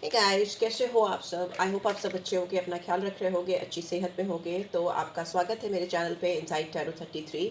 Hey guys, कैसे हो आप सब? आई होप आप सब अच्छे होगे, अपना ख्याल रख रहे होगे, अच्छी सेहत में होगे। तो आपका स्वागत है मेरे चैनल पे इनसाइड टैरो 33।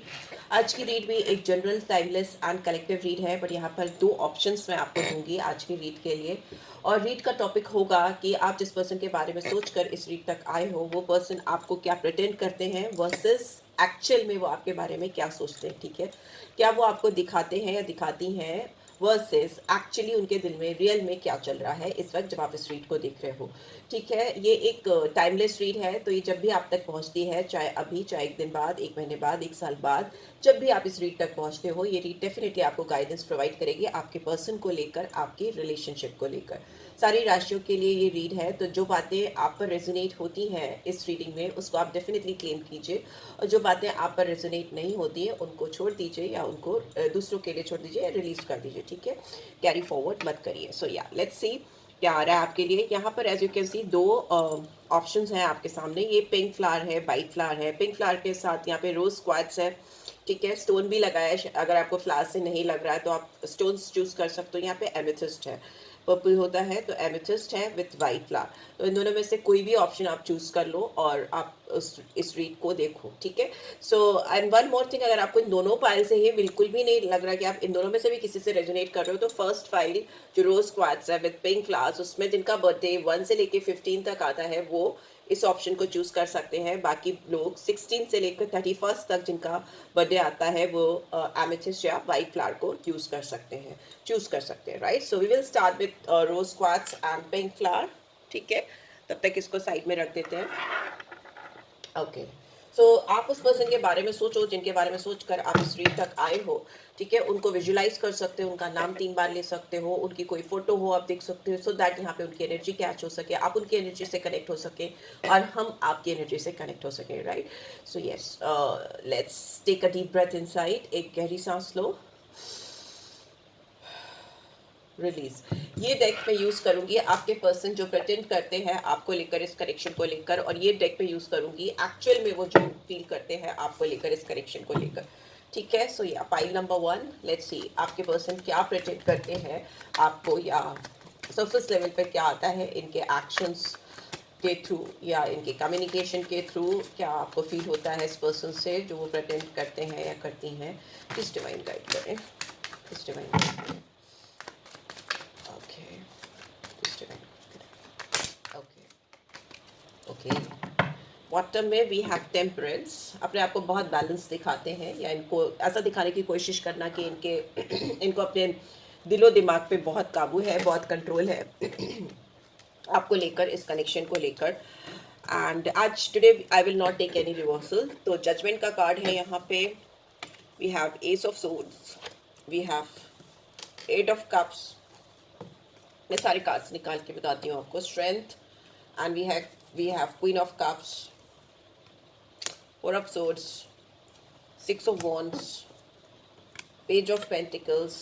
आज की रीड भी एक general, timeless and collective read है, बट यहाँ पर दो ऑप्शंस मैं आपको दूंगी आज की रीड के लिए। और रीड का टॉपिक होगा कि आप जिस पर्सन के बारे में सोचकर इस रीड तक आए हो, वो पर्सन आपको क्या प्रेटेंड करते हैं वर्सेस एक्चुअल में वो आपके बारे में क्या सोचते हैं। ठीक है, क्या वो आपको दिखाते हैं या दिखाती हैं वर्सेस एक्चुअली उनके दिल में रियल में क्या चल रहा है इस वक्त जब आप इस रीड को देख रहे हो। ठीक है, ये एक टाइमलेस रीड है, तो ये जब भी आप तक पहुंचती है, चाहे अभी, चाहे एक दिन बाद, एक महीने बाद, एक साल बाद, जब भी आप इस रीड तक पहुंचते हो, ये रीड डेफिनेटली आपको गाइडेंस प्रोवाइड करेगी आपके पर्सन को लेकर, आपकी रिलेशनशिप को लेकर। सारी राशियों के लिए ये रीड है, तो जो बातें आप पर रेजोनेट होती हैं इस रीडिंग में उसको आप डेफिनेटली क्लेम कीजिए, और जो बातें आप पर रेजोनेट नहीं होती हैं उनको छोड़ दीजिए, या उनको दूसरों के लिए छोड़ दीजिए या रिलीज कर दीजिए। ठीक है, कैरी फॉरवर्ड मत करिए। सो या लेट्स सी क्या आ रहा है आपके लिए। यहाँ पर एज यू कैन सी दो ऑप्शंस हैं आपके सामने। ये पिंक फ्लावर है, वाइट फ्लावर है। पिंक फ्लावर के साथ यहाँ पे रोज क्वार्ट्ज है। ठीक है, स्टोन भी लगाया है। अगर आपको फ्लावर से नहीं लग रहा है तो आप स्टोन्स चूज कर सकते हो। यहाँ पे एमेथिस्ट है, पर्पल होता है तो एमेथिस्ट है विथ वाइट फ्लावर। तो इन दोनों में से कोई भी ऑप्शन आप चूज कर लो और आप इस रीड को देखो। ठीक है, so and one more thing, अगर आपको इन दोनों फाइल से ही बिल्कुल भी नहीं लग रहा कि आप इन दोनों में से भी किसी से रेजोनेट कर रहे हो, तो फर्स्ट फाइल जो रोज क्वार्ट्ज है विद पिंक फ्लावर्स, उसमें जिनका बर्थडे 1 से लेके 15 तक आता है वो इस ऑप्शन को चूज कर सकते हैं। बाकी लोग 16 से लेकर 31 तक जिनका बर्थडे आता है वो एमेथिस्ट या वाइट फ्लावर को यूज कर सकते हैं, चूज कर सकते हैं। Right, so we will start with rose quartz and pink flower. ठीक है, तब तक इसको साइड में रख देते हैं। ओके, सो आप उस पर्सन के बारे में सोचो जिनके बारे में सोचकर आप इस रीड तक आए हो। ठीक है, उनको विजुलाइज कर सकते हो, उनका नाम 3 बार ले सकते हो, उनकी कोई फोटो हो आप देख सकते हो, सो दैट यहाँ पे उनकी एनर्जी कैच हो सके, आप उनकी एनर्जी से कनेक्ट हो सके और हम आपकी एनर्जी से कनेक्ट हो सके। Right, so yes, let's take a deep breath inside. एक गहरी सांस लो, रिलीज। ये डेक में यूज करूंगी आपके पर्सन जो प्रेटेंड करते हैं आपको लेकर, इस कनेक्शन को लेकर, और ये डेक में यूज करूंगी एक्चुअल में वो जो फील करते हैं आपको लेकर, इस कनेक्शन को लेकर। ठीक है, सो या पाइल नंबर 1, लेट्स सी आपके पर्सन क्या प्रेटेंड करते हैं आपको, या सरफेस लेवल पे क्या आता है इनके एक्शंस के थ्रू या इनके कम्युनिकेशन के थ्रू, क्या आपको फील होता है इस पर्सन से जो वो प्रेटेंड करते हैं या करती हैं। प्लीज डिवाइन गाइड करें, प्लीज डिवाइन गाइड करें। Okay, just a minute. Okay, okay. Bottom में वी हैव टेम्परेंस। अपने आप को बहुत बैलेंस दिखाते हैं, या इनको ऐसा दिखाने की कोशिश करना कि इनके इनको अपने दिलो दिमाग पे बहुत काबू है, बहुत कंट्रोल है आपको लेकर, इस कनेक्शन को लेकर। एंड आज today I will not take any reversal. तो जजमेंट का कार्ड है यहाँ पे। We have ace of swords, we have 8 of cups. मैं सारे कार्ड्स निकाल के बताती हूँ आपको। Strength, and we have queen of cups, 4 of swords, 6 of wands, page of pentacles,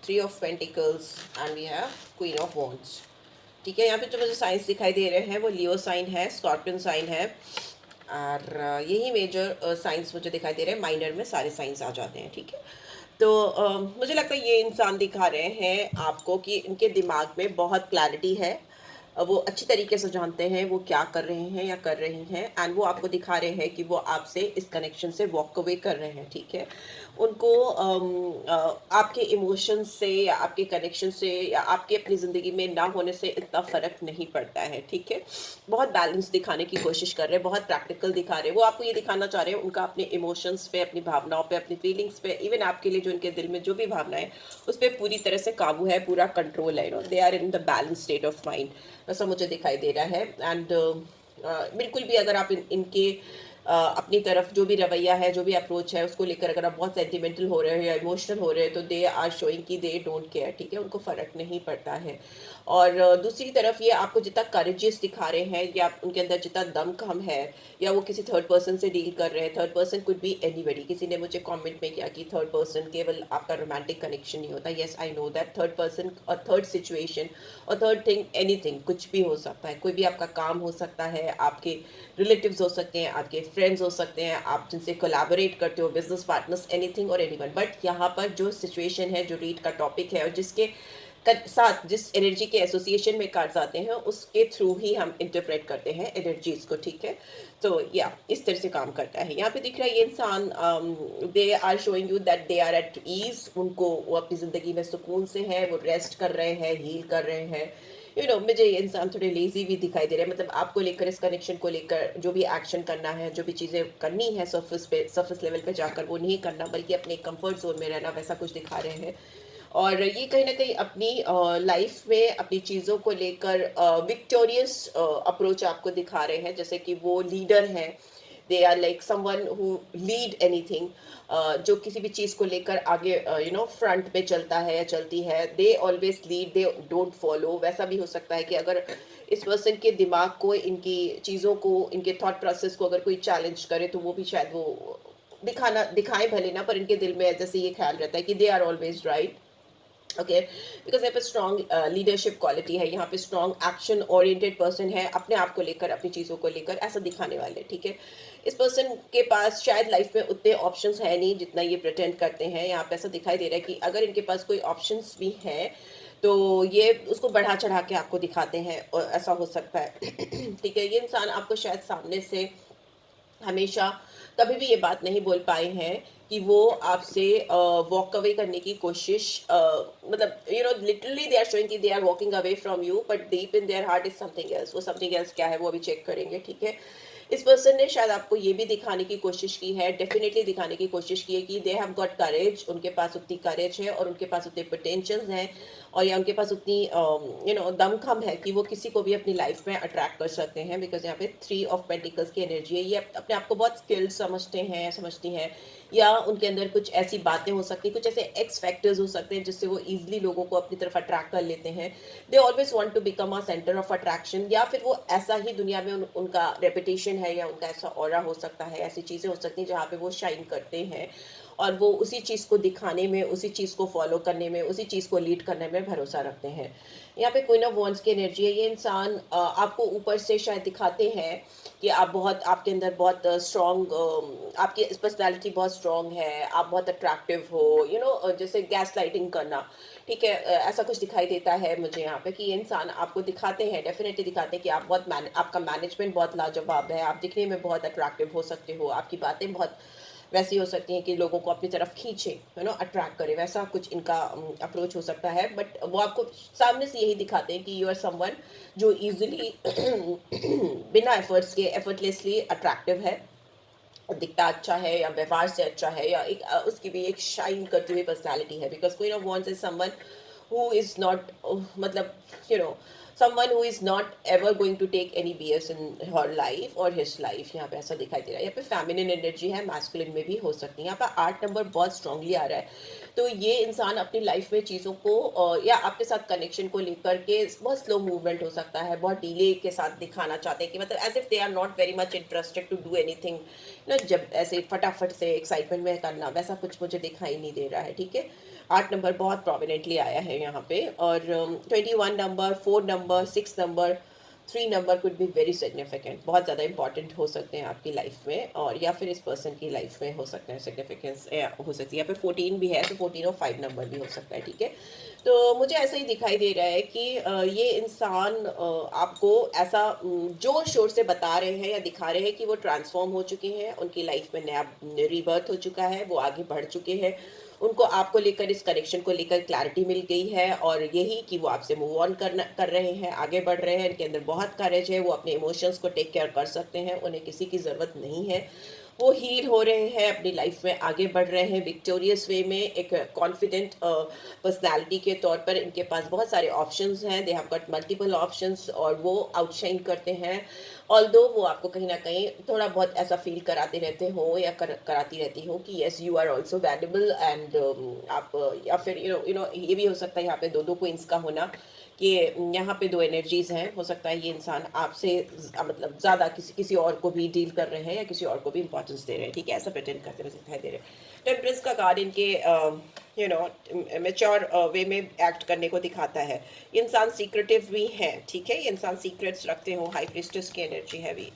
3 of pentacles, and we have queen of wands। ठीक है, यहाँ पे जो मुझे साइंस दिखाई दे रहे हैं वो लियो साइन है, स्कॉर्पियन साइन है, और यही मेजर साइंस मुझे दिखाई दे रहे हैं। माइनर में सारे साइंस आ जाते हैं। ठीक है, तो मुझे लगता है ये इंसान दिखा रहे हैं आपको कि इनके दिमाग में बहुत क्लैरिटी है। वो अच्छी तरीके से जानते हैं वो क्या कर रहे हैं या कर रही हैं, एंड वो आपको दिखा रहे हैं कि वो आपसे इस कनेक्शन से वॉक अवे कर रहे हैं। ठीक है, उनको आपके इमोशंस से या आपके कनेक्शन से या आपकी अपनी ज़िंदगी में ना होने से इतना फ़र्क नहीं पड़ता है। ठीक है, बहुत बैलेंस दिखाने की कोशिश कर रहे हैं, बहुत प्रैक्टिकल दिखा रहे हैं। वो आपको ये दिखाना चाह रहे हैं उनका अपने इमोशंस पे, अपनी भावनाओं पे, अपनी फीलिंग्स पे, इवन आपके लिए जो उनके दिल में जो भी भावनाएं उस पर पूरी तरह से काबू है, पूरा कंट्रोल है। They are in the balance state of mind, ऐसा मुझे दिखाई दे रहा है। एंड बिल्कुल भी अगर आप इनके अपनी तरफ जो भी रवैया है, जो भी अप्रोच है, उसको लेकर अगर आप बहुत सेंटिमेंटल हो रहे हो या इमोशनल हो रहे हो, तो दे आर शोइंग कि दे डोंट केयर। ठीक है, उनको फ़र्क नहीं पड़ता है। और दूसरी तरफ ये आपको जितना करेजियस दिखा रहे हैं या उनके अंदर जितना दम कम है, या वो किसी थर्ड पर्सन से डील कर रहे हैं। Third person could be anybody. किसी ने मुझे कमेंट में किया कि थर्ड पर्सन केवल आपका रोमांटिक कनेक्शन नहीं होता। Yes, I know that third person और थर्ड सिचुएशन और थर्ड थिंग, एनीथिंग, कुछ भी हो सकता है। कोई भी आपका काम हो सकता है, आपके रिलेटिव्स हो सकते हैं, आपके फ्रेंड्स हो सकते हैं, आप जिनसे कोलैबोरेट करते हो, बिजनेस पार्टनर्स, एनीथिंग और एनीवन। बट यहाँ पर जो सिचुएशन है, जो रीड का टॉपिक है और जिसके साथ जिस एनर्जी के एसोसिएशन में कार्ड्स आते हैं उसके थ्रू ही हम इंटरप्रेट करते हैं एनर्जीज को, ठीक है। तो या इस तरह से काम करता है। यहाँ पे दिख रहा है ये इंसान, they are showing you that they are at ease, उनको वो अपनी ज़िंदगी में सुकून से है, वो रेस्ट कर रहे हैं, हील कर रहे हैं। मुझे ये इंसान थोड़े लेजी भी दिखाई दे रहे हैं, मतलब आपको लेकर, इस कनेक्शन को लेकर जो भी एक्शन करना है, जो भी चीज़ें करनी है सरफेस लेवल पे जाकर वो नहीं करना, बल्कि अपने कंफर्ट जोन में रहना, वैसा कुछ दिखा रहे हैं। और ये कहीं ना कहीं अपनी लाइफ में अपनी चीज़ों को लेकर विक्टोरियस अप्रोच आपको दिखा रहे हैं, जैसे कि वो लीडर हैं। They are like someone who lead anything, जो किसी भी चीज़ को लेकर आगे फ्रंट पे चलता है या चलती है। They always lead, they don't follow. वैसा भी हो सकता है कि अगर इस पर्सन के दिमाग को, इनकी चीज़ों को, इनके थॉट प्रोसेस को अगर कोई चैलेंज करे तो वो भी शायद वो दिखाएं भले ना, पर इनके दिल में जैसे ये ख्याल रहता है कि they are always right. Okay, because यहाँ पे स्ट्रॉन्ग लीडरशिप क्वालिटी है, यहाँ पे स्ट्रॉन्ग एक्शन ओरिएंटेड पर्सन है, अपने आप को लेकर, अपनी चीज़ों को लेकर ऐसा दिखाने वाले, ठीक है। इस पर्सन के पास शायद लाइफ में उतने ऑप्शंस है नहीं जितना ये प्रिटेंड करते हैं। यहाँ पे ऐसा दिखाई दे रहा है कि अगर इनके पास कोई ऑप्शंस भी हैं तो ये उसको बढ़ा चढ़ा के आपको दिखाते हैं, और ऐसा हो सकता है ठीक है। ये इंसान आपको शायद सामने से हमेशा कभी भी ये बात नहीं बोल पाए हैं कि वो आपसे वॉक अवे करने की कोशिश, मतलब लिटरली दे आर शोइंग कि they are walking away from you, but deep in their heart is something else. वो समथिंग एल्स क्या है वो अभी चेक करेंगे, ठीक है। इस पर्सन ने शायद आपको ये भी दिखाने की कोशिश की है, डेफिनेटली दिखाने की कोशिश की है कि दे हैव गॉट करेज, उनके पास उतनी करेज है और उनके पास उतने पोटेंशियल्स हैं, और या उनके पास उतनी दमखम है कि वो किसी को भी अपनी लाइफ में अट्रैक्ट कर सकते हैं। बिकॉज यहाँ पे 3 ऑफ पेंटिकल्स की एनर्जी है। ये अपने आप को बहुत स्किल्ड समझती हैं, या उनके अंदर कुछ ऐसी बातें हो सकती हैं, कुछ ऐसे एक्स फैक्टर्स हो सकते हैं जिससे वो इजीली लोगों को अपनी तरफ अट्रैक्ट कर लेते हैं। They always want to become a centre of attraction, या फिर वो ऐसा ही दुनिया में उनका रेपुटेशन है, या उनका ऐसा ऑरा हो सकता है, ऐसी चीज़ें हो सकती हैं जहाँ पे वो शाइन करते हैं, और वो उसी चीज़ को दिखाने में, उसी चीज़ को फॉलो करने में, उसी चीज़ को लीड करने में भरोसा रखते हैं। यहाँ पे क्वीन ऑफ वॉन्ड्स की एनर्जी है। ये इंसान आपको ऊपर से शायद दिखाते हैं कि आप बहुत, आपके अंदर बहुत स्ट्रॉन्ग, आपकी पर्सनैलिटी बहुत स्ट्रॉन्ग है, आप बहुत अट्रैक्टिव हो, जैसे गैस लाइटिंग करना, ठीक है। ऐसा कुछ दिखाई देता है मुझे यहाँ पे कि ये इंसान आपको दिखाते हैं, डेफिनेटली दिखाते हैं कि आप बहुत आपका मैनेजमेंट बहुत लाजवाब है, आप दिखने में बहुत अट्रैक्टिव हो सकते हो, आपकी बातें बहुत वैसी हो सकती हैं कि लोगों को अपनी तरफ खींचे, अट्रैक्ट करे, वैसा कुछ इनका अप्रोच हो सकता है। बट वो आपको सामने से यही दिखाते हैं कि यू आर समवन जो इजीली बिना एफर्ट्स के एफर्टलेसली अट्रैक्टिव है, दिखता अच्छा है, या व्यवहार से अच्छा है, या एक उसकी भी एक शाइन करती हुई पर्सनालिटी है। Because queen of wands is someone who is not मतलब someone who is not ever going to take any BS in her life or his life। यहाँ पे ऐसा दिखाई दे रहा है। यहाँ पे फेमिनिन एनर्जी है, मैस्कुलिन में भी हो सकती है। यहाँ पे 8 नंबर बहुत स्ट्रांगली आ रहा है। तो ये इंसान अपनी लाइफ में चीज़ों को या आपके साथ कनेक्शन को लेकर के बहुत स्लो मूवमेंट हो सकता है, बहुत डिले के साथ दिखाना चाहते हैं कि मतलब as if they are not very much interested to do anything, जब ऐसे फटाफट से एक्साइटमेंट में करना, वैसा कुछ मुझे दिखाई नहीं दे रहा है, ठीक है। 8 नंबर बहुत प्रोमिनेंटली आया है यहाँ पे, और 21 number, 4 number, 6 number, 3 number could be very significant, बहुत ज़्यादा इंपॉर्टेंट हो सकते हैं आपकी लाइफ में, और या फिर इस पर्सन की लाइफ में हो सकते हैं सिग्निफिकेंस हो सकती है। यहाँ पे 14 भी है, तो 14 और 5 नंबर भी हो सकता है, ठीक है। तो मुझे ऐसा ही दिखाई दे रहा है कि ये इंसान आपको ऐसा जोर शोर से बता रहे हैं या दिखा रहे हैं कि वो ट्रांसफॉर्म हो चुके हैं, उनकी लाइफ में नया रीबर्थ हो चुका है, वो आगे बढ़ चुके हैं, उनको आपको लेकर, इस कनेक्शन को लेकर क्लैरिटी मिल गई है, और यही कि वो आपसे मूव ऑन कर रहे हैं, आगे बढ़ रहे हैं, इनके अंदर बहुत करेज है, वो अपने इमोशंस को टेक केयर कर सकते हैं, उन्हें किसी की ज़रूरत नहीं है, वो हील हो रहे हैं, अपनी लाइफ में आगे बढ़ रहे हैं विक्टोरियस वे में, एक कॉन्फिडेंट पर्सनालिटी के तौर पर इनके पास बहुत सारे ऑप्शंस हैं, they have got multiple options, और वो आउटशाइन करते हैं। ऑल्दो वो आपको कहीं ना कहीं थोड़ा बहुत ऐसा फील कराते रहते हो, या कराती रहती हो कि yes you are also valuable, and आप या फिर ये भी हो सकता है यहाँ पे दो क्वींस का होना, कि यहाँ पे 2 एनर्जीज हैं। हो सकता है ये इंसान आपसे मतलब ज़्यादा किसी और को भी डील कर रहे हैं, या किसी और को भी इंपॉर्टेंस दे रहे हैं, ठीक है, ऐसा प्रेटेंड करते हुए दिखाई दे रहे हैं। टेम्परेंस का कार्ड इनके मेच्योर वे में एक्ट करने को दिखाता है। ये इंसान सीक्रेटिव भी है, ठीक है, ये इंसान सीक्रेट्स रखते हो, हाई प्रीस्टेस की एनर्जी है भी,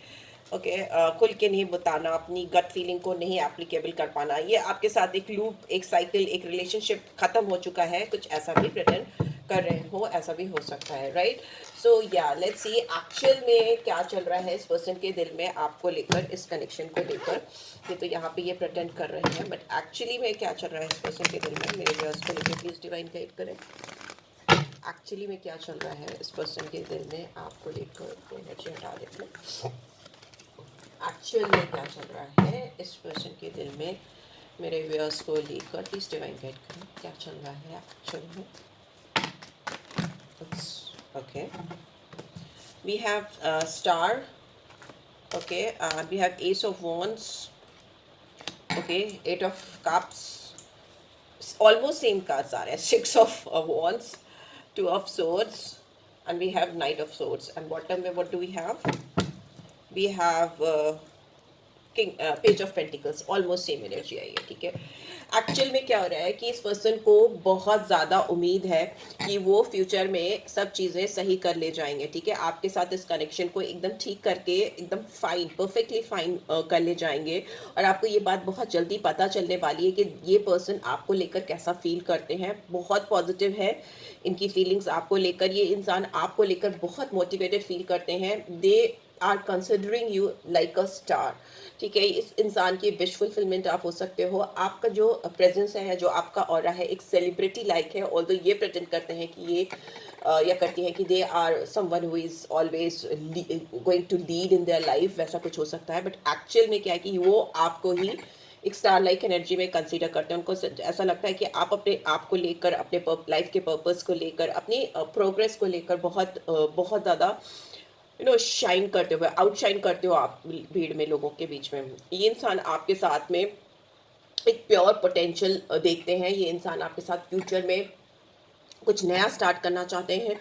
ओके। खुल के नहीं बताना, अपनी गट फीलिंग को नहीं एप्लीकेबल कर पाना, ये आपके साथ एक लूप, एक साइकिल, एक रिलेशनशिप खत्म हो चुका है, कुछ ऐसा भी प्रेटेंड कर रहे हो, ऐसा भी हो सकता है, राइट? सो या लेट्स सी एक्चुअल में क्या चल रहा है इस पर्सन के दिल में आपको लेकर, इस कनेक्शन को लेकर। ये तो यहाँ पे ये प्रेटेंड कर रहे हैं, बट एक्चुअली में क्या चल रहा है इस पर्सन के दिल में, मेरे व्यूअर्स को लेकर प्लीज डिवाइन गाइड करें। एक्चुअली में क्या चल रहा है इस पर्सन के दिल में आपको लेकर, एनर्जी हटा देते हैं। एक्चुअल में क्या चल रहा है इस पर्सन के दिल में, मेरे व्यूअर्स को लेकर प्लीज डिवाइन गाइड करें, क्या चल रहा है एक्चुअल में। Okay, we have star, okay, we have ace of wands, okay, eight of cups, almost same cards are there. Six of wands, two of swords, and we have knight of swords. And bottom में what do we have? We have king, page of pentacles, almost same energy आई है, ठीक है। Actual में क्या हो रहा है कि इस पर्सन को बहुत ज़्यादा उम्मीद है कि वो फ्यूचर में सब चीज़ें सही कर ले जाएंगे, ठीक है। आपके साथ इस कनेक्शन को एकदम ठीक करके एकदम फाइन, परफेक्टली फाइन कर ले जाएंगे। और आपको ये बात बहुत जल्दी पता चलने वाली है कि ये पर्सन आपको लेकर कैसा फील करते हैं। बहुत पॉजिटिव है इनकी फीलिंग्स आपको लेकर, ये इंसान आपको लेकर बहुत मोटिवेटेड फील करते हैं। They are considering you like a star, ठीक है। इस इंसान की विश फुलफिलमेंट आप हो सकते हो। आपका जो प्रेजेंस है, जो आपका ऑरा है, एक सेलिब्रिटी लाइक है। ऑल्दो ये प्रेजेंट करते हैं कि ये या करती हैं कि they are someone who is always going to lead in their life, वैसा कुछ हो सकता है। बट एक्चुअल में क्या है कि वो आपको ही एक स्टार लाइक एनर्जी में कंसीडर करते हैं। उनको ऐसा लगता है कि आप अपने आप को लेकर, अपने लाइफ के पर्पस को लेकर, अपनी प्रोग्रेस को लेकर बहुत ज़्यादा शाइन करते हुए, आउटशाइन करते हो आप भीड़ में, लोगों के बीच में। ये इंसान आपके साथ में एक प्योर पोटेंशियल देखते हैं। ये इंसान आपके साथ फ्यूचर में कुछ नया स्टार्ट करना चाहते हैं।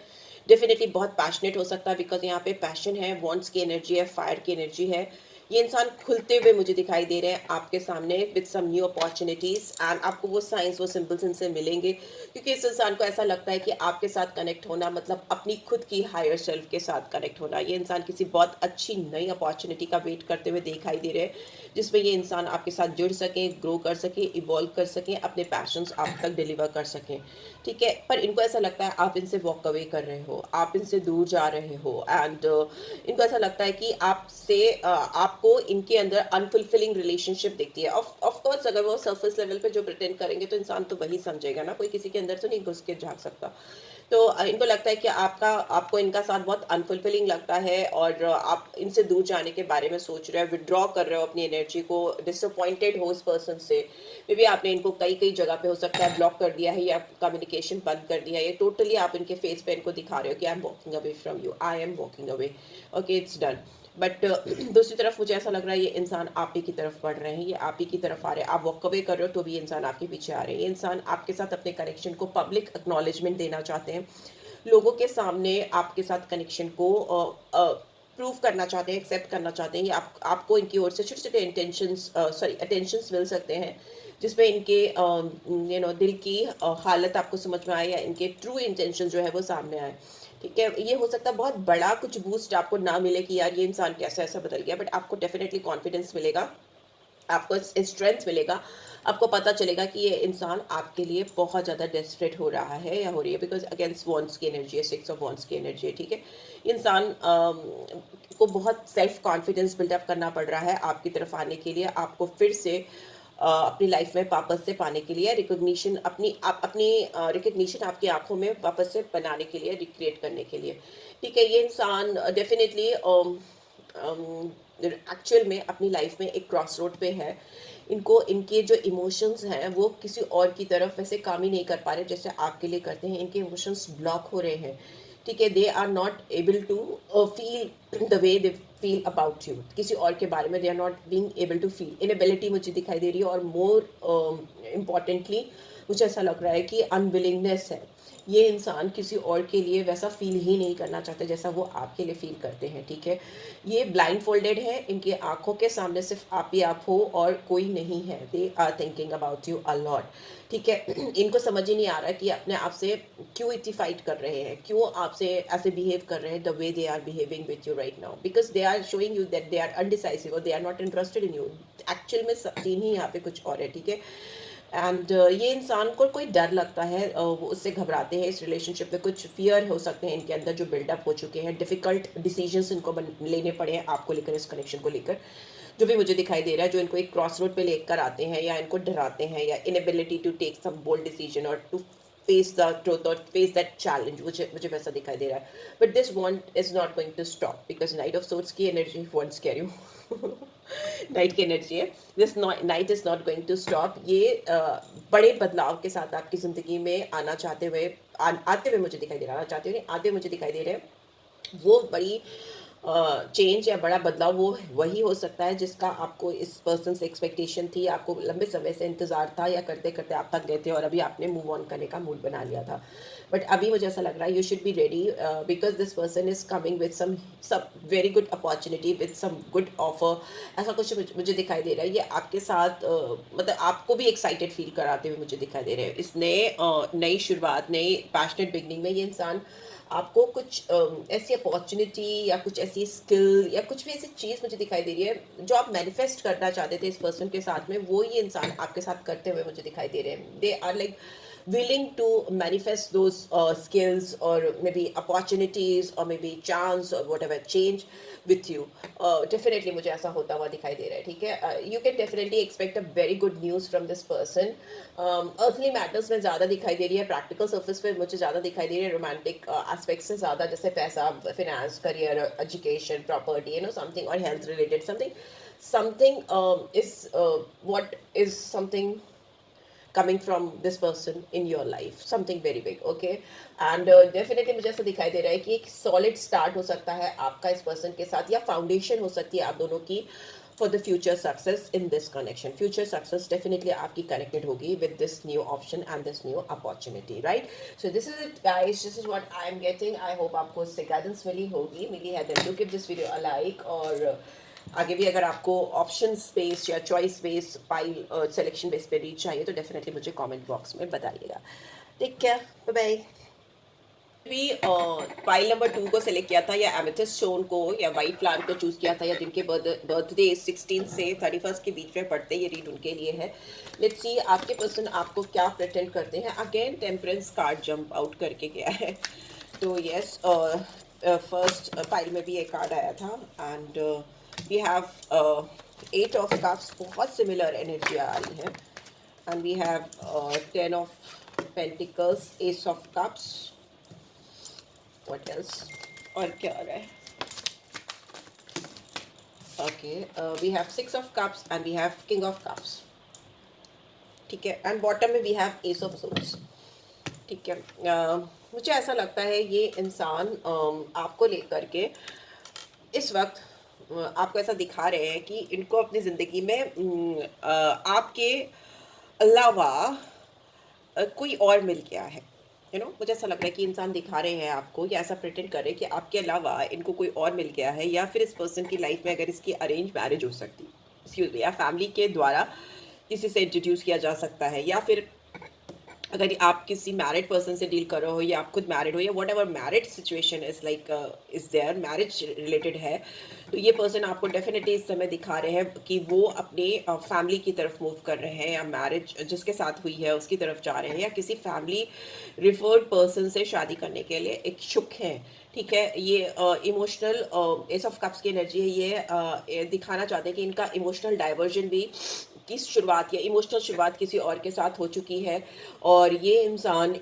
डेफिनेटली बहुत पैशनेट हो सकता है, बिकॉज यहाँ पे पैशन है, वॉन्ट्स की एनर्जी है, फायर की एनर्जी है। ये इंसान खुलते हुए मुझे दिखाई दे रहे हैं आपके सामने with some new opportunities, and आपको वो साइंस, वो सिंबल्स इनसे मिलेंगे, क्योंकि इस इंसान को ऐसा लगता है कि आपके साथ कनेक्ट होना मतलब अपनी खुद की हायर सेल्फ के साथ कनेक्ट होना। ये इंसान किसी बहुत अच्छी नई अपॉर्चुनिटी का वेट करते हुए दिखाई दे रहे हैं, जिसमें ये इंसान आपके साथ जुड़ सकें, ग्रो कर सकें, इवॉल्व कर सकें, अपने पैशंस आप तक डिलीवर कर सकें, ठीक है। पर इनको ऐसा लगता है आप इनसे वॉक अवे कर रहे हो, आप इनसे दूर जा रहे हो, एंड इनको ऐसा लगता है कि आपसे आपको इनके अंदर अनफुलफिलिंग रिलेशनशिप दिखती है। ऑफ कोर्स अगर वो सरफेस लेवल पे जो प्रिटेंड करेंगे तो इंसान तो वही समझेगा ना, कोई किसी के अंदर तो नहीं घुस के झांक सकता। तो इनको लगता है कि आपको इनका साथ बहुत अनफुलफिलिंग लगता है, और आप इनसे दूर जाने के बारे में सोच रहे हो, विड्रॉ कर रहे हो अपनी एनर्जी को, डिसअपॉइंटेड हो इस पर्सन से। मे बी आपने इनको कई कई जगह पे हो सकता है ब्लॉक कर दिया है, या कम्युनिकेशन बंद कर दिया है, या टोटली आप इनके फेस पे इनको दिखा रहे हो कि I am walking away from you, I am walking away, okay, it's done. But दूसरी तरफ मुझे ऐसा लग रहा है ये इंसान आप ही की तरफ बढ़ रहे हैं, ये आप ही की तरफ आ रहे हैं। आप वॉक अवे कर रहे हो तो भी ये इंसान आपके पीछे आ रहे हैं। ये इंसान आपके साथ अपने कनेक्शन को पब्लिक एक्नॉलेजमेंट देना चाहते हैं, लोगों के सामने आपके साथ कनेक्शन को प्रूव करना चाहते हैं, एक्सेप्ट करना चाहते हैं। ये आपको इनकी ओर से छोटे छोटे इंटेंशंस, अटेंशंस मिल सकते हैं, जिसमें इनके दिल की हालत आपको समझ में आए, या इनके ट्रू इंटेंशन जो है वो सामने आए, ठीक है। ये हो सकता है बहुत बड़ा कुछ बूस्ट आपको ना मिले कि यार ये इंसान कैसा ऐसा बदल गया, बट आपको डेफिनेटली कॉन्फिडेंस मिलेगा, आपको स्ट्रेंथ मिलेगा। आपको पता चलेगा कि ये इंसान आपके लिए बहुत ज़्यादा डेस्परेट हो रहा है या हो रही है, बिकॉज अगेंस्ट वॉन्ट्स की एनर्जी है, सिक्स ऑफ वॉन्ट्स की एनर्जी है, ठीक है। इंसान को बहुत सेल्फ कॉन्फिडेंस बिल्डअप करना पड़ रहा है आपकी तरफ आने के लिए, आपको फिर से अपनी लाइफ में वापस से पाने के लिए, रिकॉग्निशन अपनी रिकॉग्निशन आपकी आंखों में वापस से बनाने के लिए, रिक्रिएट करने के लिए, ठीक है। ये इंसान डेफिनेटली एक्चुअल में अपनी लाइफ में एक क्रॉस रोड पे है। इनको इनके जो इमोशंस हैं वो किसी और की तरफ वैसे काम ही नहीं कर पा रहे जैसे आपके लिए करते हैं। इनके इमोशंस ब्लॉक हो रहे हैं, ठीक है। They are not able to feel the way they feel about you, किसी और के बारे में they are not being able to feel. Inability मुझे दिखाई दे रही है, और मोर इम्पॉर्टेंटली मुझे ऐसा लग रहा है कि अनविलिंगनेस है। ये इंसान किसी और के लिए वैसा फील ही नहीं करना चाहते जैसा वो आपके लिए फील करते हैं, ठीक है। ये ब्लाइंड फोल्डेड है, इनकी आंखों के सामने सिर्फ आप ही आप हो और कोई नहीं है। They are thinking about you a lot, ठीक है। इनको समझ ही नहीं आ रहा कि अपने आप से क्यों इतनी फाइट कर रहे हैं, क्यों आपसे ऐसे बिहेव कर रहे हैं the way they are behaving with you right now, because they are showing you that they are indecisive और they are not interested in you. Actual में सीन ही यहाँ पे कुछ और है, ठीक है। एंड ये इंसान को कोई डर लगता है, वो उससे घबराते हैं, इस रिलेशनशिप में कुछ फियर हो सकते हैं इनके अंदर जो बिल्डअप हो चुके हैं, डिफ़िकल्ट डिसीजंस इनको लेने पड़े हैं आपको लेकर, इस कनेक्शन को लेकर, जो भी मुझे दिखाई दे रहा है, जो इनको एक क्रॉस रोड पे लेकर आते हैं या इनको डराते हैं, या inability to take some bold decision और टू फेस द ट्रूथ और फेस दैट चैलेंज, मुझे मुझे वैसा दिखाई दे रहा है। But this want is not going to stop, because knight of swords की energy wants carry you knight की एनर्जी है। This knight is not going to stop. ये बड़े बदलाव के साथ आपकी ज़िंदगी में आना चाहते हुए, आते हुए मुझे दिखाई दे रहा है, चाहते हुए नहीं, आते हुए मुझे दिखाई दे रहे हैं। वो बड़ी चेंज या बड़ा बदलाव वो वही हो सकता है जिसका आपको इस पर्सन से एक्सपेक्टेशन थी, आपको लंबे समय से इंतज़ार था, या करते करते आप थक गए थे और अभी आपने मूव ऑन करने का मूड बना लिया था। बट अभी मुझे ऐसा लग रहा है you should be ready, because this person is coming with some very good opportunity, with some good offer. ऐसा कुछ मुझे दिखाई दे रहा है। ये आपके साथ मतलब आपको भी एक्साइटेड फील कराते हुए मुझे दिखाई दे रहे हैं। इस नए नई शुरुआत, नई पैशनेट बिगनिंग में ये इंसान आपको कुछ ऐसी अपॉर्चुनिटी या कुछ ऐसी स्किल या कुछ भी ऐसी चीज़ मुझे दिखाई दे रही है जो आप मैनिफेस्ट करना चाहते थे इस पर्सन के साथ में, वो ये इंसान आपके साथ करते हुए मुझे दिखाई दे रहे हैं। They are like willing to manifest those skills or maybe opportunities or maybe chance or whatever change with you. Definitely मुझे ऐसा होता हुआ दिखाई दे रहा है, ठीक है। You can definitely expect a very good news from this person. Earthly matters में ज़्यादा दिखाई दे रही है, practical surface पे मुझे ज़्यादा दिखाई दे रही है, romantic aspects से ज़्यादा, जैसे पैसा, finance, career, education, property, something or health related something is what is something coming from this person in your life, something very big, okay? And definitely मुझे ऐसा दिखाई दे रहा है कि एक solid start हो सकता है आपका इस person के साथ, या foundation हो सकती है आप दोनों की for the future success in this connection. Future success definitely आपकी connected होगी with this new option and this new opportunity, right? So this is it guys, this is what I am getting. I hope आपको इससे guidance मिली है, then do give this video a like, और आगे भी अगर आपको option space या choice space pile selection base पे रीच चाहिए तो डेफिनेटली मुझे कमेंट बॉक्स में बताइएगा। Take care, bye bye. भी पाइल नंबर 2 को सिलेक्ट किया था, या एमेथिस्ट स्टोन को, या वाइट फ्लावर को चूज किया था, या जिनके बर्थडे 16 से 31 के बीच में पड़ते, ये रीड उनके लिए है। लेट्स सी आपके पर्सन आपको क्या प्रेटेंड करते हैं। Again temperance card jump out करके गया है, तो यस, फर्स्ट पाइल में भी एक कार्ड आया था, and we have 8 of cups, बहुत सिमिलर एनर्जी आ रही है, and we have 10 of pentacles, ace of cups, what else, और क्या हो रहा है, okay, we have 6 of cups and we have king of cups, ठीक है, एंड बॉटम में we have ace of swords, ठीक है। मुझे ऐसा लगता है ये इंसान आपको लेकर के इस वक्त आपको ऐसा दिखा रहे हैं कि इनको अपनी ज़िंदगी में आपके अलावा कोई और मिल गया है, मुझे ऐसा लग रहा है कि इंसान दिखा रहे हैं आपको, या ऐसा प्रिटेंड कर रहे हैं कि आपके अलावा इनको कोई और मिल गया है, या फिर इस पर्सन की लाइफ में अगर इसकी अरेंज मैरिज हो सकती, एक्सक्यूज मी, या फैमिली के द्वारा किसी से इंट्रोड्यूस किया जा सकता है, या फिर अगर आप किसी मैरिड पर्सन से डील कर रहे हो, या आप खुद मैरिड हो, या whatever married situation is like is there, marriage related है, तो ये पर्सन आपको डेफिनेटली इस समय दिखा रहे हैं कि वो अपने फैमिली की तरफ मूव कर रहे हैं, या मैरिज जिसके साथ हुई है उसकी तरफ जा रहे हैं, या किसी फैमिली रिफर्ड पर्सन से शादी करने के लिए इच्छुक हैं, ठीक है। ये इमोशनल एस ऑफ कप्स की एनर्जी है, ये दिखाना चाहते हैं कि इनका इमोशनल डाइवर्जन भी की शुरुआत या इमोशनल शुरुआत किसी और के साथ हो चुकी है, और ये इंसान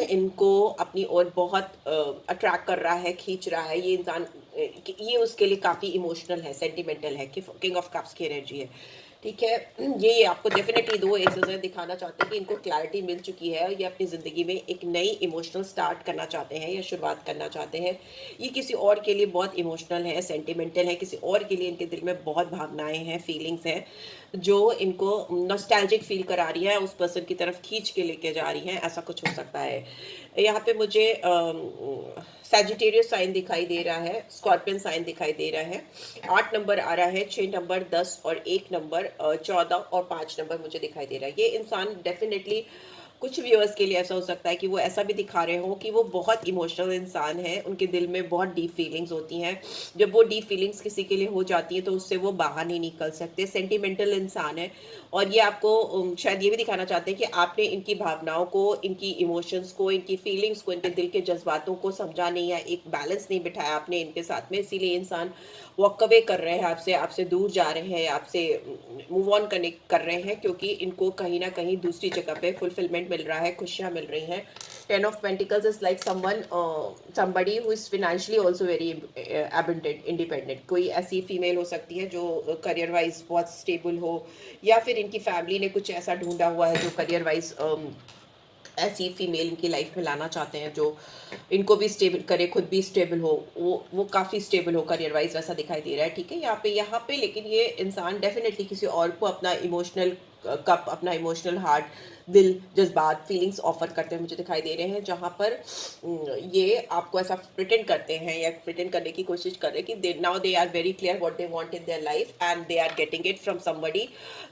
इनको अपनी ओर बहुत अट्रैक्ट कर रहा है, खींच रहा है। ये इंसान ये उसके लिए काफ़ी इमोशनल है, सेंटिमेंटल है, कि किंग ऑफ कप्स की एनर्जी है, ठीक है। ये आपको डेफिनेटली 2 एसेस दिखाना चाहते हैं कि इनको क्लैरिटी मिल चुकी है, ये अपनी ज़िंदगी में एक नई इमोशनल स्टार्ट करना चाहते हैं या शुरुआत करना चाहते हैं। ये किसी और के लिए बहुत इमोशनल है, सेंटिमेंटल है, किसी और के लिए इनके दिल में बहुत भावनाएं हैं, फीलिंग्स हैं, जो इनको नॉस्टैल्जिक फील करा रही है, उस पर्सन की तरफ खींच के लेके जा रही हैं, ऐसा कुछ हो सकता है। यहाँ पे मुझे सैजिटेरियस साइन दिखाई दे रहा है, स्कॉर्पियन साइन दिखाई दे रहा है, 8 नंबर आ रहा है, 6 नंबर, 10 और 1 नंबर, 14 और 5 नंबर मुझे दिखाई दे रहा है। ये इंसान डेफिनेटली कुछ व्यूअर्स के लिए ऐसा हो सकता है कि वो ऐसा भी दिखा रहे हो कि वो बहुत इमोशनल इंसान है, उनके दिल में बहुत डीप फीलिंग्स होती हैं। जब वो डीप फीलिंग्स किसी के लिए हो जाती है तो उससे वो बाहर नहीं निकल सकते, सेंटिमेंटल इंसान है। और ये आपको शायद ये भी दिखाना चाहते हैं कि आपने इनकी भावनाओं को, इनकी इमोशंस को, इनकी फीलिंग्स को, इनके दिल के जज्बातों को समझा नहीं, या एक बैलेंस नहीं बिठाया आपने इनके साथ में, इसीलिए इंसान वॉक अवे कर रहे हैं आपसे, आपसे दूर जा रहे हैं, आपसे मूव ऑन करने कर रहे हैं, क्योंकि इनको कहीं ना कहीं दूसरी जगह पे फुलफिलमेंट मिल रहा है, खुशियाँ मिल रही हैं। Ten of pentacles is like someone, somebody who is financially also very abundant, independent। कोई ऐसी फीमेल हो सकती है जो करियर वाइज बहुत स्टेबल हो, या फिर इनकी फैमिली ने कुछ ऐसा ढूंढा हुआ है जो करियर वाइज ऐसी फीमेल इनकी लाइफ में लाना चाहते हैं जो इनको भी स्टेबल करे, खुद भी स्टेबल हो, वो काफ़ी स्टेबल हो करियर वाइज, वैसा दिखाई दे रहा है। ठीक है, यहाँ पे लेकिन ये इंसान डेफिनेटली किसी और को अपना इमोशनल कप, अपना इमोशनल हार्ट, दिल, जज्बात, फीलिंग्स ऑफर करते हैं मुझे दिखाई दे रहे हैं, जहाँ पर ये आपको ऐसा प्रिटेंड करते हैं या प्रिटेंड करने की कोशिश कर रहे हैं कि now they are very clear what they want in their life, and they are getting it from somebody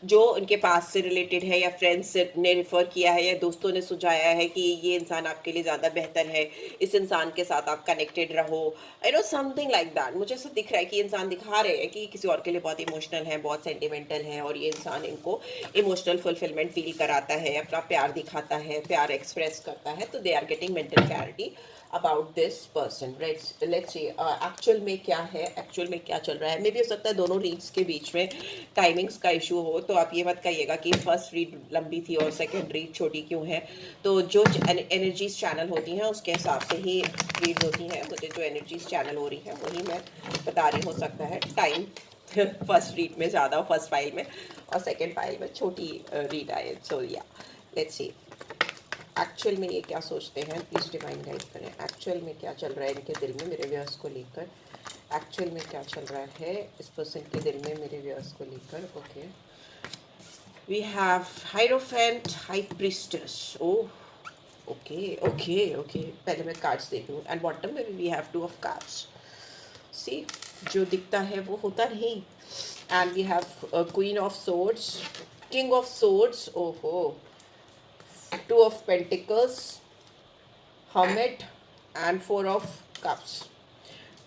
जो उनके पास से रिलेटेड है, या फ्रेंड्स ने रेफर किया है, या दोस्तों ने सुझाया है कि ये इंसान आपके लिए ज़्यादा बेहतर है, इस इंसान के साथ आप कनेक्टेड रहो, समथिंग लाइक दैट। मुझे ऐसा दिख रहा है कि इंसान दिखा रहे हैं कि किसी और के लिए बहुत इमोशनल है, बहुत सेंटिमेंटल है, और ये इंसान इनको इमोशनल फुलफिलमेंट फील कराता है, अपना प्यार दिखाता है, प्यार एक्सप्रेस करता है। तो they are getting mental clarity about this person. Let's see actual में क्या है, एक्चुअल में क्या चल रहा है। मे भी हो सकता है दोनों रीड्स के बीच में टाइमिंग्स का इशू हो, तो आप ये मत कहिएगा कि फर्स्ट रीड लंबी थी और सेकंड रीड छोटी क्यों है। तो जो एनर्जीज चैनल होती हैं उसके हिसाब से ही रीड होती हैं। मुझे जो एनर्जीज चैनल हो रही है वही मैं बता रही, हो सकता है टाइम फर्स्ट रीड में ज़्यादा हो, फर्स्ट फाइल में, और सेकेंड फाइल में छोटी रीड आए। सो या लेट्स सी एक्चुअल में ये क्या सोचते हैं, प्लीज़ डिवाइन गाइड करें। एक्चुअल में क्या चल रहा है इनके दिल में मेरे व्यूअर्स को लेकर, एक्चुअल में क्या चल रहा है इस पर्सन के दिल में मेरे व्यूअर्स को लेकर। Okay, we have hierophant, high priestess. Oh okay okay okay, पहले मैं कार्ड्स देख लूँ। एंड बॉटम में we have two of cards. See, जो दिखता है वो होता नहीं। And we have queen of swords, king of swords, ओहो, two of pentacles, hermit, and four of cups.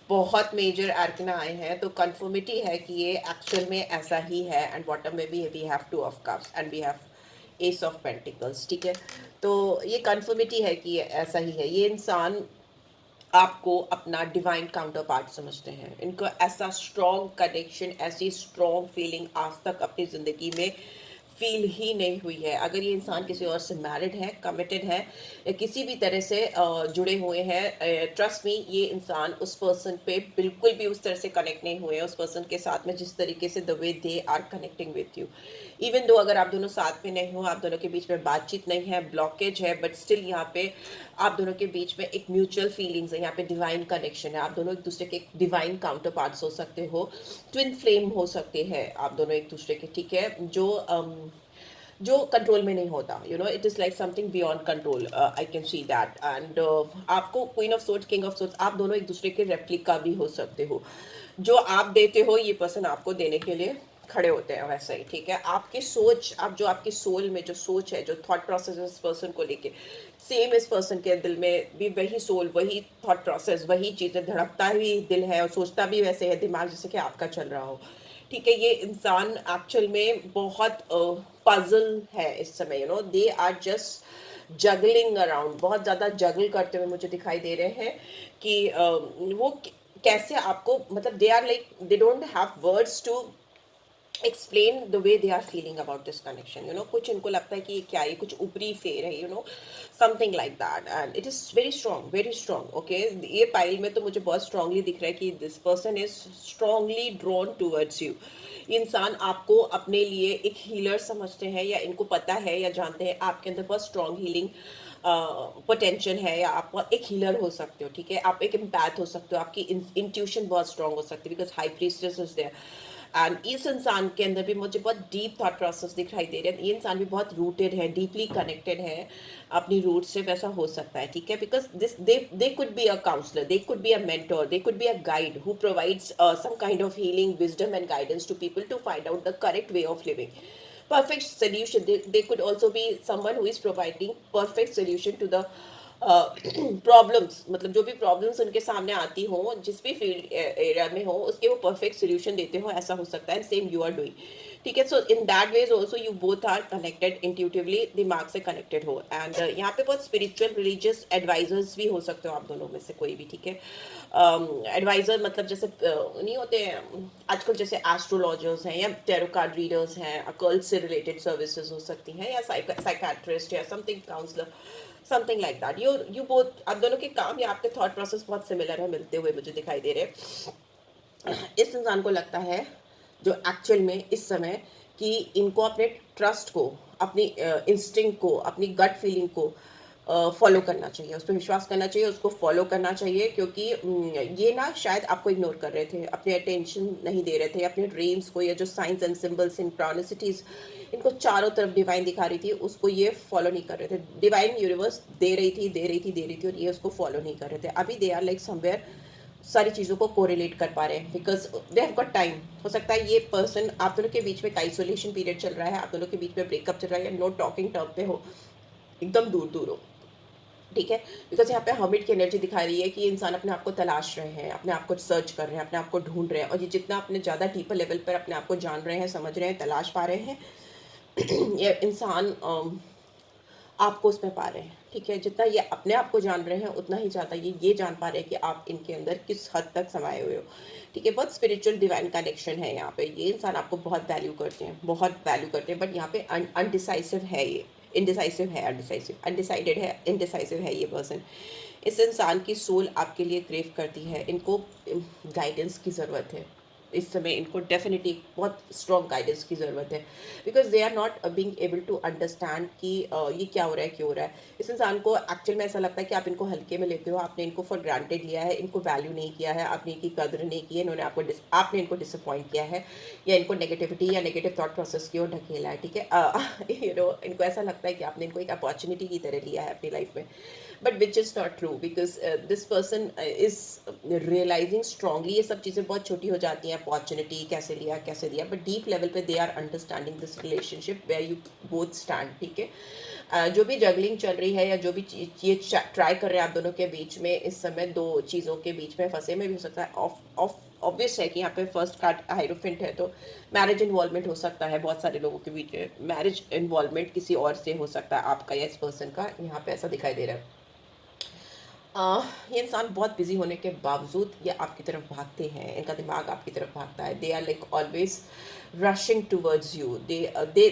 बहुत मेजर आर्कना आए हैं, तो कंफर्मिटी है कि ये एक्चुअल में ऐसा ही है। एंड बॉटम में भी we have two of cups and we have ace of pentacles. ठीक है, तो ये कंफर्मिटी है कि ये ऐसा ही है। ये इंसान आपको अपना डिवाइन काउंटर पार्ट समझते हैं, इनको ऐसा स्ट्रॉन्ग कनेक्शन, ऐसी स्ट्रॉन्ग फीलिंग आज तक अपनी ज़िंदगी में फील ही नहीं हुई है। अगर ये इंसान किसी और से मैरिड है, कमिटेड है, या किसी भी तरह से जुड़े हुए हैं, ट्रस्ट मी, ये इंसान उस पर्सन पे बिल्कुल भी उस तरह से कनेक्ट नहीं हुए हैं उस पर्सन के साथ में जिस तरीके से the way they are connecting with you. Even though अगर आप दोनों साथ में नहीं हो, आप दोनों के बीच में बातचीत नहीं है, ब्लॉकेज है, बट स्टिल यहाँ पे आप दोनों के बीच में एक म्यूचुअल फीलिंग्स है, यहाँ पे डिवाइन कनेक्शन है। आप दोनों एक दूसरे के डिवाइन काउंटर पार्ट्स हो सकते हो, ट्विन फ्लेम हो सकते हैं आप दोनों एक दूसरे के। ठीक है, जो कंट्रोल में नहीं होता, it is like something beyond control, I can see that. And आपको queen of swords, king of swords, आप दोनों एक दूसरे के रेप्लिका भी हो सकते हो। जो आप देते हो ये पर्सन आपको देने के लिए खड़े होते हैं, वैसा ही। ठीक है, आपकी सोच, जो आपकी सोल में जो सोच है, जो थॉट प्रोसेस इस पर्सन को लेके, सेम इस पर्सन के दिल में भी वही सोल, वही थॉट प्रोसेस, वही चीज़ें, धड़कता भी दिल है और सोचता भी वैसे है दिमाग जैसे कि आपका चल रहा हो। ठीक है, ये इंसान एक्चुअल में बहुत पजल है इस समय। They are just juggling around, बहुत ज़्यादा जगल करते हुए मुझे दिखाई दे रहे हैं कि वो कैसे आपको, मतलब they are like, they don't have words to explain the way they are feeling about this connection। कुछ इनको लगता है कि ये क्या है, कुछ ऊपरी फेर है, something like that, and it is very strong, very strong। okay, ये पाइल में तो मुझे बहुत strongly दिख रहा है कि this person is strongly drawn towards you। इंसान आपको अपने लिए एक हीलर समझते हैं, या इनको पता है या जानते हैं आपके अंदर बहुत स्ट्रॉन्ग हीलिंग पोटेंशियल है, या आप एक हीलर हो सकते हो। ठीक है, आप एक एम्पैथ हो सकते हो, आपकी इंट्यूशन बहुत स्ट्रॉन्ग हो सकती है, because high priestess is there. And इस इंसान के अंदर भी मुझे बहुत डीप थॉट प्रोसेस दिखाई दे रहे हैं। ये इंसान भी बहुत रूटेड है, डीपली कनेक्टेड है अपनी रूट से, वैसा हो सकता है। ठीक है, because this they could be a counsellor, they could be a mentor, they could be a guide who provides some kind of healing, wisdom and guidance to people to find out the correct way of living. perfect solution. They could also be someone who is providing perfect solution to the problems, मतलब जो भी problems उनके सामने आती हो, जिस भी field area में हो, उसके वो परफेक्ट सोल्यूशन देते हो, ऐसा हो सकता है। सेम यू आर डूइंग, ठीक है। So in that ways also you both are connected intuitively, दिमाग से कनेक्टेड हो। एंड यहाँ पे बहुत स्पिरिचुअल रिलीजियस एडवाइजर्स भी हो सकते हो आप दोनों में से कोई भी, ठीक है। एडवाइजर मतलब जैसे नहीं होते हैं आजकल, जैसे एस्ट्रोलॉजर्स हैं या टेरो कार्ड रीडर्स हैं, अकल्ट से रिलेटेड सर्विसेज हो सकती हैं, या साइकाट्रिस्ट या something counsellor, something like that. You both, आप दोनों के काम या आपके थॉट प्रोसेस बहुत सिमिलर है, मिलते हुए मुझे दिखाई दे रहे हैं। इस इंसान को लगता है जो एक्चुअल में इस समय कि इनको अपने ट्रस्ट को, अपनी इंस्टिंक्ट को, अपनी गट फीलिंग को फॉलो करना चाहिए, उस पर विश्वास करना चाहिए, उसको फॉलो करना चाहिए। क्योंकि ये ना शायद आपको इग्नोर कर रहे थे, अपने अटेंशन नहीं दे रहे थे अपने ड्रीम्स को, या जो साइंस एंड सिंबल्स इन प्रॉनिसिटीज इनको चारों तरफ डिवाइन दिखा रही थी, उसको ये फॉलो नहीं कर रहे थे। डिवाइन यूनिवर्स दे रही थी, दे रही थी, दे रही थी, और ये उसको फॉलो नहीं कर रहे थे। अभी दे आर लाइक समवेयर सारी चीज़ों को कोरिलेट कर पा रहे हैं, because they have got time. हो सकता है ये पर्सन, आप दोनों के बीच में एक आइसोलेशन पीरियड चल रहा है, आप दोनों के बीच में ब्रेकअप चल रहा है, या नो टॉकिंग टर्म पे हो, एकदम दूर दूर हो, ठीक है। बिकॉज यहाँ पे हर्मिट की एनर्जी दिखा रही है कि इंसान अपने आप को तलाश रहे हैं, अपने आप को सर्च कर रहे हैं, अपने आप को ढूंढ रहे हैं, और ये जितना अपने ज़्यादा डीपर लेवल पर अपने आप को जान रहे हैं, समझ रहे हैं, तलाश पा रहे हैं, ये इंसान आपको उसमें पा रहे हैं, ठीक है। जितना ये अपने आप को जान रहे हैं, उतना ही ज़्यादा ये जान पा रहे हैं कि आप इनके अंदर किस हद तक समाये हुए हो, ठीक है। बहुत स्पिरिचुअल डिवाइन कनेक्शन है यहाँ पे। ये इंसान आपको बहुत वैल्यू करते हैं, बहुत वैल्यू करते हैं, बट यहाँ पे अनडिसाइसिव है ये, इनडिसाइसिव है, अनडिसाइसिव, अनडिसाइडेड है, इनडिसाइसिव है ये पर्सन। इस इंसान की सोल आपके लिए क्रेव करती है, इनको गाइडेंस की ज़रूरत है इस समय, इनको डेफिनेटली बहुत स्ट्रॉन्ग गाइडेंस की ज़रूरत है। Because they are not being able to understand कि ये क्या हो रहा है, क्यों हो रहा है। इस इंसान को एक्चुअल में ऐसा लगता है कि आप इनको हल्के में लेते हो, आपने इनको फॉर ग्रांटेड लिया है, इनको वैल्यू नहीं किया है, आपने इनकी कदर नहीं की है, इन्होंने आपने इनको डिसअपॉइंट किया है, या इनको नेगेटिविटी या नेगेटिव थॉट प्रोसेस की ओर ढकेला है, ठीक है। यू नो, इनको ऐसा लगता है कि आपने इनको एक अपॉर्चुनिटी की तरह लिया है अपनी लाइफ में, but which is not true. Because this person is realising strongly, ये सब चीज़ें बहुत छोटी हो जाती हैं, अपॉर्चुनिटी कैसे लिया, कैसे दिया, बट डीप लेवल पे they are understanding this relationship where you both stand, ठीक है। जो भी जगलिंग चल रही है, या जो भी ये ट्राई कर रहे हैं आप दोनों के बीच में, इस समय दो चीज़ों के बीच में फंसे में भी हो सकता है। ऑफ ऑब्वियस है कि यहाँ पे फर्स्ट कार्ड हाइरोफेंट है, तो मैरिज इन्वॉल्वमेंट हो सकता है बहुत सारे लोगों के बीच में। मैरिज इन्वॉल्वमेंट किसी और से हो सकता है, आपका या इस पर्सन का, यहाँ पे ऐसा दिखाई दे रहा है। ये इंसान बहुत बिजी होने के बावजूद ये आपकी तरफ भागते हैं, इनका दिमाग आपकी तरफ भागता है। They are like always rushing towards you, they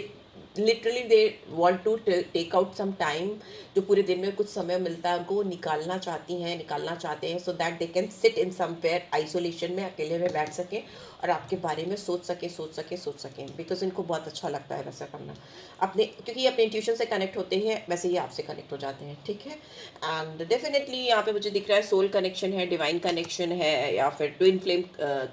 literally they want to take out some time, जो पूरे दिन में कुछ समय मिलता है उनको, वो निकालना चाहती हैं, निकालना चाहते हैं, so that they can sit in somewhere isolation में, अकेले में बैठ सकें और आपके बारे में सोच सकें। बिकॉज इनको बहुत अच्छा लगता है वैसा करना अपने, क्योंकि ये अपने इंट्यूशन से कनेक्ट होते हैं, वैसे ही आपसे कनेक्ट हो जाते हैं, ठीक है। एंड डेफिनेटली यहाँ पे मुझे दिख रहा है सोल कनेक्शन है, डिवाइन कनेक्शन है, या फिर ट्विन फ्लेम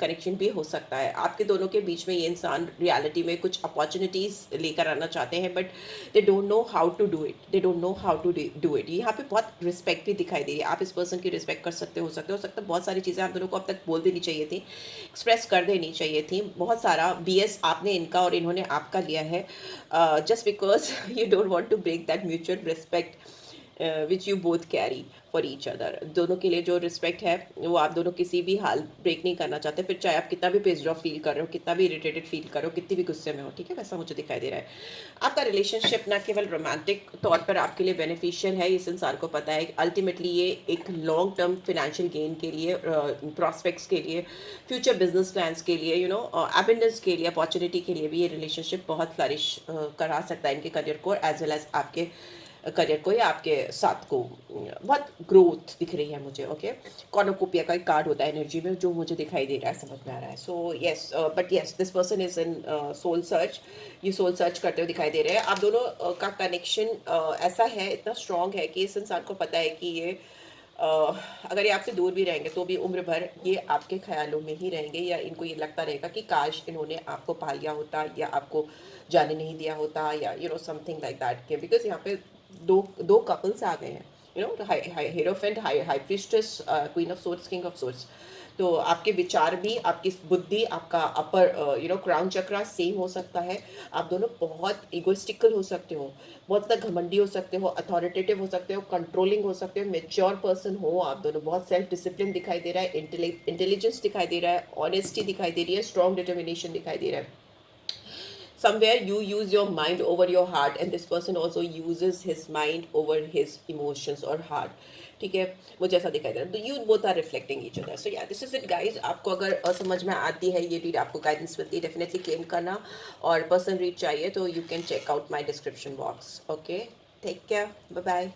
कनेक्शन भी हो सकता है। आपके दोनों के बीच में ये इंसान रियलिटी में कुछ अपॉर्चुनिटीज़ लेकर आना चाहते हैं, but they don't know how to do it, they don't know how to do it. यहाँ पे बहुत रिस्पेक्ट भी दिखाई दे रही है, आप इस पर्सन की रिस्पेक्ट कर सकते हो सकता है बहुत सारी चीज़ें आप दोनों को अब तक बोल देनी चाहिए थी, एक्सप्रेस कर देनी चाहिए थी। बहुत सारा BS आपने इनका और इन्होंने आपका लिया है, just because you don't want to break that mutual respect which you both carry for each other. दोनों के लिए जो रिस्पेक्ट है वो आप दोनों किसी भी हाल ब्रेक नहीं करना चाहते, फिर चाहे आप कितना भी पेस्ड ऑफ फील कर रहे हो, कितना भी इरिटेटेड फील कर रहे हो, कितनी भी गुस्से में हो, ठीक है। वैसा मुझे दिखाई दे रहा है। आपका रिलेशनशिप ना केवल रोमांटिक तौर पर आपके लिए बेनिफिशियल है, इस इंसान को पता है अल्टीमेटली ये एक लॉन्ग टर्म फिनेंशियल गेन के लिए, प्रॉस्पेक्ट्स के लिए, फ्यूचर बिजनेस प्लान्स के लिए, यू नो, एबंडेंस के लिए, अपॉर्चुनिटी के लिए भी ये रिलेशनशिप बहुत फ्लरिश करा सकता है इनके करियर को, एज वेल एज आपके करियर को या आपके साथ को। बहुत ग्रोथ दिख रही है मुझे, ओके। कॉर्नोकोपिया का एक कार्ड होता है एनर्जी में, जो मुझे दिखाई दे रहा है, समझ में आ रहा है। So yes, but yes, this person is in soul search, ये सोल सर्च करते हुए दिखाई दे रहे हैं। आप दोनों का कनेक्शन ऐसा है, इतना स्ट्रांग है कि इस इंसान को पता है कि ये अगर ये आपसे दूर भी रहेंगे तो भी उम्र भर ये आपके ख्यालों में ही रहेंगे, या इनको ये लगता रहेगा कि काश इन्होंने आपको पा लिया होता, या आपको जाने नहीं दिया होता, या you know something like that के। बिकॉज यहाँ पे दो दो कपल्स आ गए हैं, you know hierophant, high priestess, queen of swords, king of swords. तो आपके विचार भी, आपकी बुद्धि, आपका अपर क्राउन चक्रा सेम हो सकता है। आप दोनों बहुत इगोइस्टिकल हो सकते हो, बहुत ज़्यादा घमंडी हो सकते हो, अथॉरिटेटिव हो सकते हो, कंट्रोलिंग हो सकते हो, मेच्योर पर्सन हो आप दोनों। बहुत सेल्फ डिसिप्लिन दिखाई दे रहा है, इंटेलिजेंस दिखाई दे रहा है, ऑनेस्टी दिखाई दे रही है, स्ट्रॉन्ग डिटर्मिनेशन दिखाई दे रहा है। Somewhere you use your mind over your heart and this person also uses his mind over his emotions or heart. ठीक है, मुझे ऐसा दिखाई दे रहा है। तो you both are reflecting each other. So yeah this is it guys. आपको अगर असमझ में आती है ये रीड, आपको गाइडेंस मिलती है, डेफिनेटली क्लेम करना। और पर्सन रीड चाहिए तो you can check out my description box. Okay, take care, bye bye.